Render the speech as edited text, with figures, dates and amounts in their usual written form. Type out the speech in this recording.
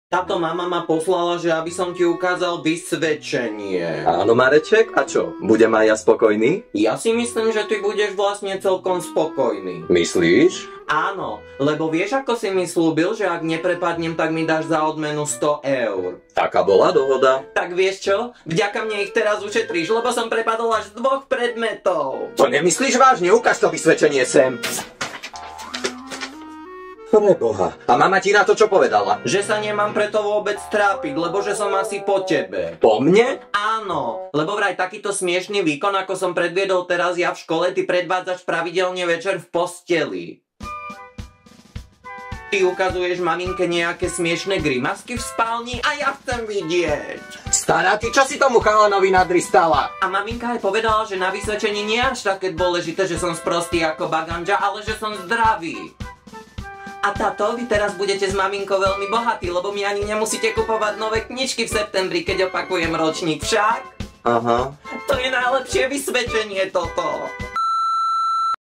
Táto mama ma poslala, že aby som ti ukázal vysvedčenie. Áno, Mareček, a čo? Budem aj ja spokojný? Ja si myslím, že ty budeš vlastne celkom spokojný. Myslíš? Áno, lebo vieš, ako si mi slúbil, že ak neprepadnem, tak mi dáš za odmenu 100 eur. Taká bola dohoda. Tak vieš čo? Vďaka mne ich teraz ušetríš, lebo som prepadol až z 2 predmetov. To nemyslíš vážne? Ukáž to vysvedčenie sem. Preboha. A mama ti na to čo povedala? Že sa nemám preto vôbec trápiť, lebo že som asi po tebe. Po mne? Áno, lebo vraj takýto smiešný výkon, ako som predviedol teraz ja v škole, ty predvádzaš pravidelne večer v posteli. Ty ukazuješ maminke nejaké smiešné grimasky v spálni a ja chcem vidieť. Stará, ty čo si tomu chalanovi nadristala? A maminka aj povedala, že na vysvedčení nie je až také dôležité, že som sprostý ako baganža, ale že som zdravý. A táto, vy teraz budete s maminkou veľmi bohatí, lebo mi ani nemusíte kupovať nové knižky v septembri, keď opakujem ročník však. Aha. To je najlepšie vysvedčenie toto.